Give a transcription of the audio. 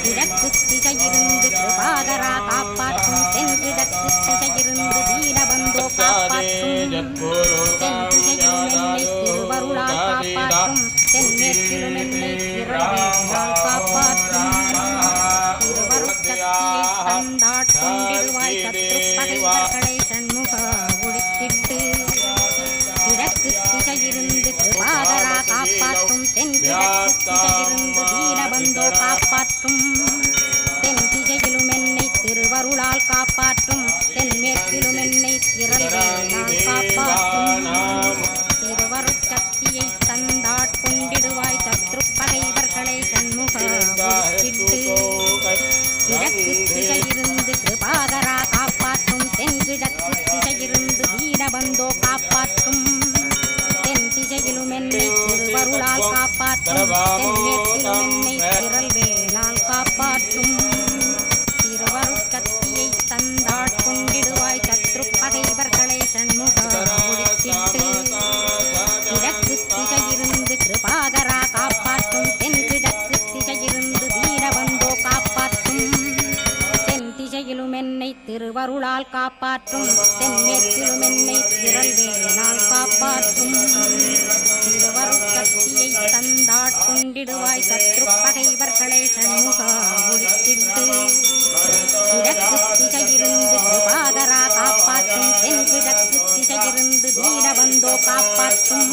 கிழக்கு திசையிருந்து கிருபாகரா காப்பாற்றும் தென்கிழக்கு திசையிருந்து தீனபந்தோ காப்பாற்றும் தென் திசையிலும் என்னை திருவருளால் காப்பாற்றும் தென்மேற்கிலும் என்னை திரளால் காப்பாற்றும் திருவருட்சக்தியை தந்தாட்கொண்டிடுவாய் சத்ரு பகைவர்களை சண்முக ஒழித்திட்டு கிழக்கு திசையிருந்து கிருபாகரா காப்பாற்றும் தென்கிழக்கு திசையிருந்து தீனபந்தோ காப்பாற்றும் தென் திசையிலும் என்னை திருவருளால் காப்பாற்றும் தென்மேற்கிலும் என்னை திரள்வேலால் காப்பாற்றும் திருவருட்சக்தியை தந்தாட்கொண்டிடுவாய் சத்ரு பகைவர்களை சண்முக ஒழித்திட்டு கிழக்கு திசையிருந்து கிருபாகரா காப்பாற்றும் தென்கிழக்கு திசையிருந்து தீனபந்தோ காப்பாற்றும் தென் திசையிலும் என்னை திருவருளால் காப்பாற்றும் தென்மேற்கிலும் என்னை திரள்வேலால் காப்பாற்றும் திருவருட்சக்தியை தந்தாட்கொண்டிடுவாய் சத்ரு பகைவர்களை சண்முக ஒழித்திட்டு கிழக்கு திசையிருந்து கிருபாகரா காப்பாற்றும் தென்கிழக்கு திசையிருந்து தீனபந்தோ காப்பாற்றும் தென் திசையிலும் என்னை திருவருளால் காப்பாற்றும் தென்மேற்கிலும் என்னை திரள்வேலால் காப்பாற்றும் திருவருட்சக்தியை தந்தாட்கொண்டிடுவாய் சத்ரு பகைவர்களை சண்முக ஒழித்திட்டு கிழக்கு திசையிருந்து கிருபாகரா காப்பாற்றும் தென்கிழக்கு திசையிருந்து தீனபந்தோ காப்பாற்றும்